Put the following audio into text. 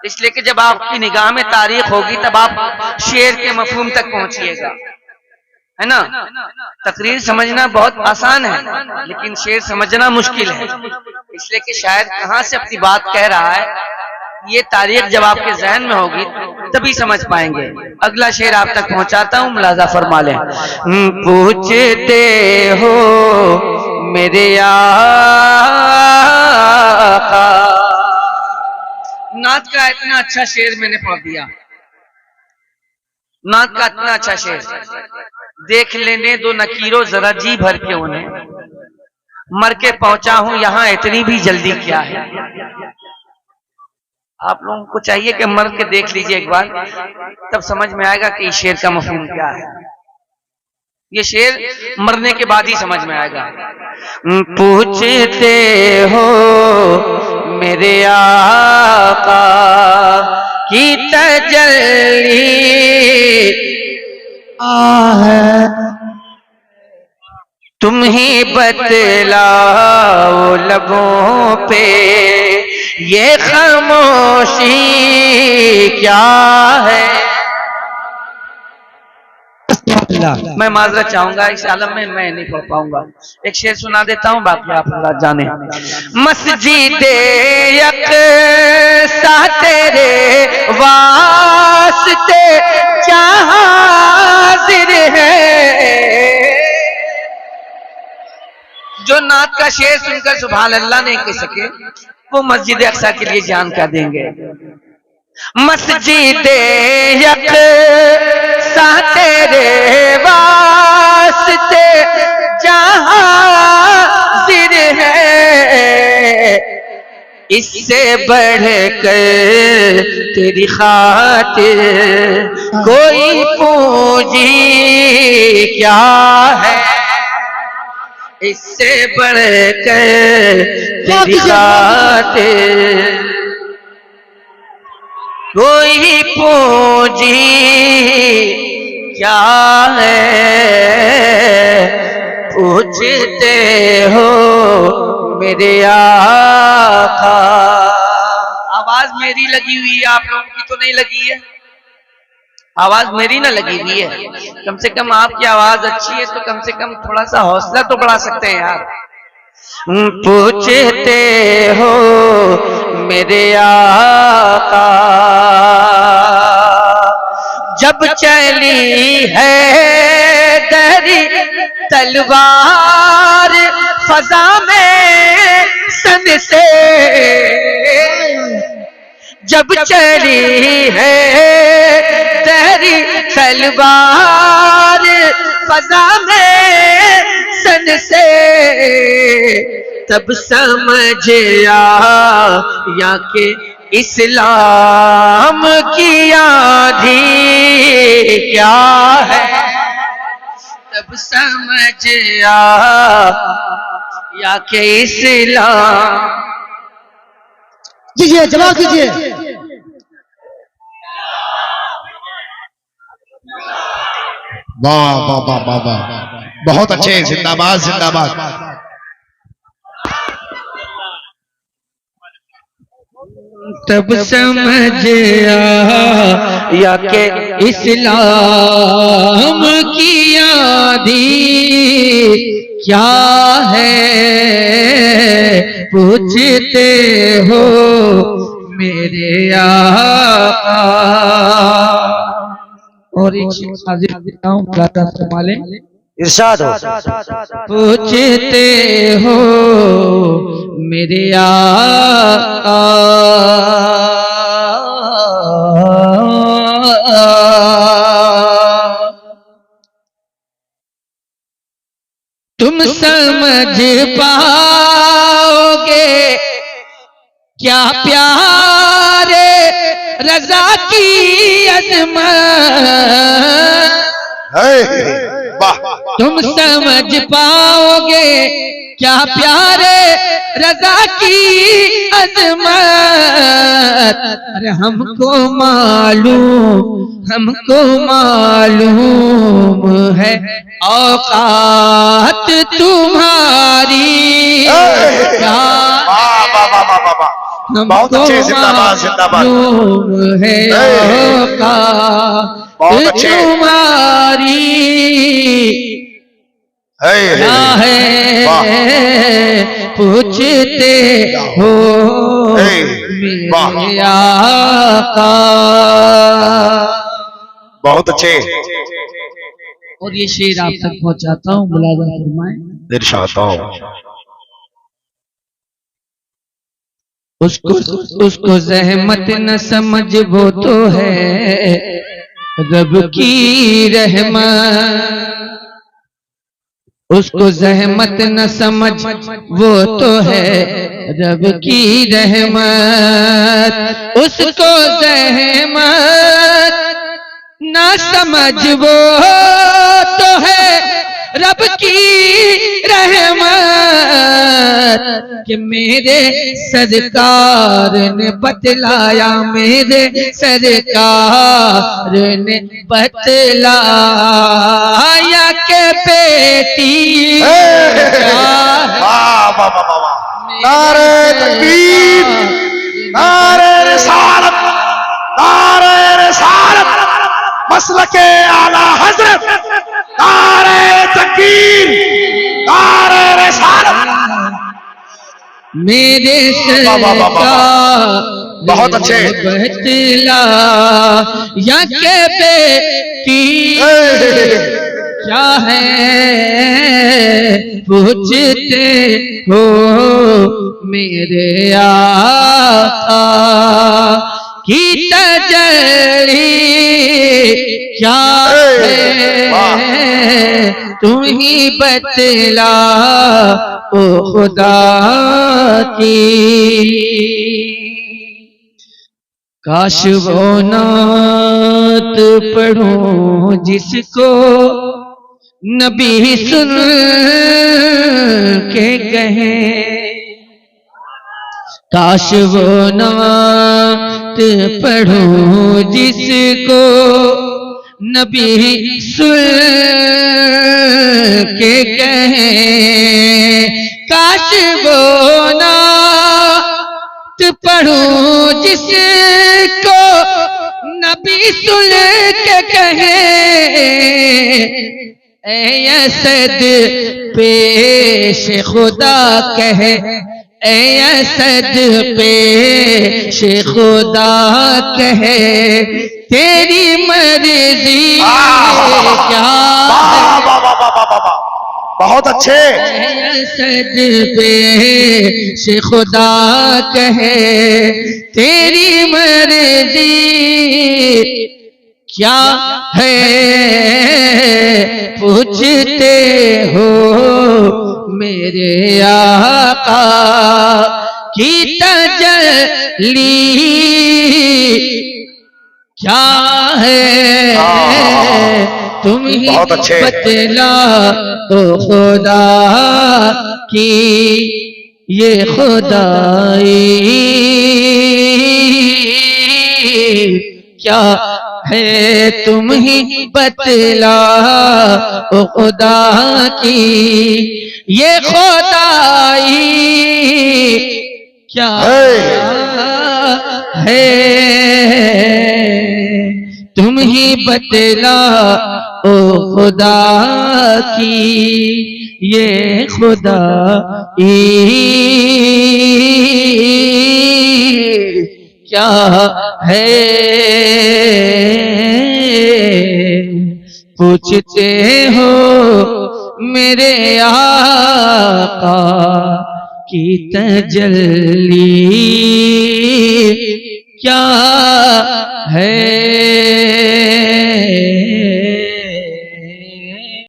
इसलिए कि जब आपकी निगाह में तारीख होगी तब आप शेर के मफहूम तक पहुंचिएगा, है ना। तकरीर समझना बहुत आसान है लेकिन शेर समझना मुश्किल है, इसलिए कि शायद कहां से अपनी बात कह रहा है, ये तारीख जब आपके जहन में होगी तभी समझ पाएंगे। अगला शेर आप तक पहुंचाता हूं, मुलाजा फरमा लें। पूछते हो मेरे आका, नात का इतना अच्छा शेर मैंने पढ़ दिया, नात का इतना अच्छा शेर। देख लेने दो नकीरो जरा जी भर के उन्हें, मर के पहुंचा हूं यहां इतनी भी जल्दी क्या है। आप लोगों को चाहिए कि मर के देख लीजिए एक बार, तब समझ में आएगा कि इस शेर का मफहूम क्या है। ये शेर मरने के बाद ही समझ में आएगा। पूछते हो मेरे आका की तजल्ली है, तुम ही बतलाओ लबों पे ये खामोशी क्या है। मैं माजरत चाहूंगा, इस आलम में मैं नहीं पढ़ पाऊंगा। एक शेर सुना देता हूं, बाकी आप अल्लाह जाने। मस्जिदे यकसा तेरे वास्ते जहां हाजिर है। जो नात का शेर सुनकर सुभान अल्लाह नहीं कह सके वो मस्जिद अक्सा के लिए जान क्या देंगे। मस्जिद यकसा तेरे वास्ते जहां हाजिर है, इससे बढ़कर तेरी खातिर कोई पूंजी क्या है, इससे बढ़कर तेरी खातिर कोई पूंजी क्या है। पूछते हो मेरे आका। आवाज मेरी लगी हुई है, आप लोगों की तो नहीं लगी है। आवाज मेरी ना लगी हुई है, कम से कम आपकी आवाज अच्छी है तो कम से कम थोड़ा सा हौसला तो बढ़ा सकते हैं यार। पूछते हो मेरे आका जब चली है दरी तलवार फजा में सन से, जब चली है तेरी तलवार फजा में सन से, तब समझ आया कि इस्लाम की आंधी क्या है, तब समझ आया कि इस्लाम। कीजिए, जवाब कीजिए। वाह वाह वाह वाह वाह, बहुत अच्छे, जिंदाबाद जिंदाबाद। तब समझ आया कि इस्लाम की आंधी क्या है। पूछते हो मेरे आका। और एक हाजिर संभाले इरशाद हो। पूछते हो मेरे आका तुम समझ पाओगे क्या प्यारे रजा की अजमत, तुम समझ पाओगे क्या प्यारे रजा की अजमत। अरे हमको मालूम है औकात तुम्हारी क्या, बहुत अच्छे, जिंदाबाद जिंदाबाद। है बहुत अच्छे। तुम्हारी क्या है पूछते हो मेरे आका। बहुत अच्छे। और ये शेर आप तक पहुंचाता हूँ, मुलाजा फरमाएं। उसको ज़हमत न समझ, वो तो है रब की रहमत। उसको ज़हमत न समझ, वो तो है रब की रहमत। उसको ज़हमत न समझ, वो तो है रब की रहमत। कि मेरे सरकार ने बतलाया, मेरे सरकार ने बतलाया के बेटी नारे तकबीर, नारे रिसालत, नारे रिसालत, मसलके आला हजरत, नारे तकबीर, नारे रिसालत। मेरे सरकार बहुत अच्छे। बतला या के बेटी क्या है पूछते हो मेरे आका की तजली क्या है तुम ही बतला ओ खुदा की। काश वो नात पढ़ूं जिसको नबी सुन के कहे। काश वो नात पढ़ूं जिसको नबी सुन के कहे। काश वो नात पढ़ूं जिसको नबी सुन के कहे। ऐ असद पेश खुदा कहे, ऐ असद पेश खुदा कहे तेरी मर्जी क्या। बहुत अच्छे। असद पेश खुदा कहे तेरी मर्जी क्या है पूछते हो मेरे आका की तजली क्या है तुम ही बतला तो खुदा की ये खुदाई क्या है तुम ही बतला ओ खुदा की ये खुदाई क्या है तुम ही बतला ओ खुदा की ये खुदाई क्या है पूछते हो मेरे आका की तजल्ली क्या है।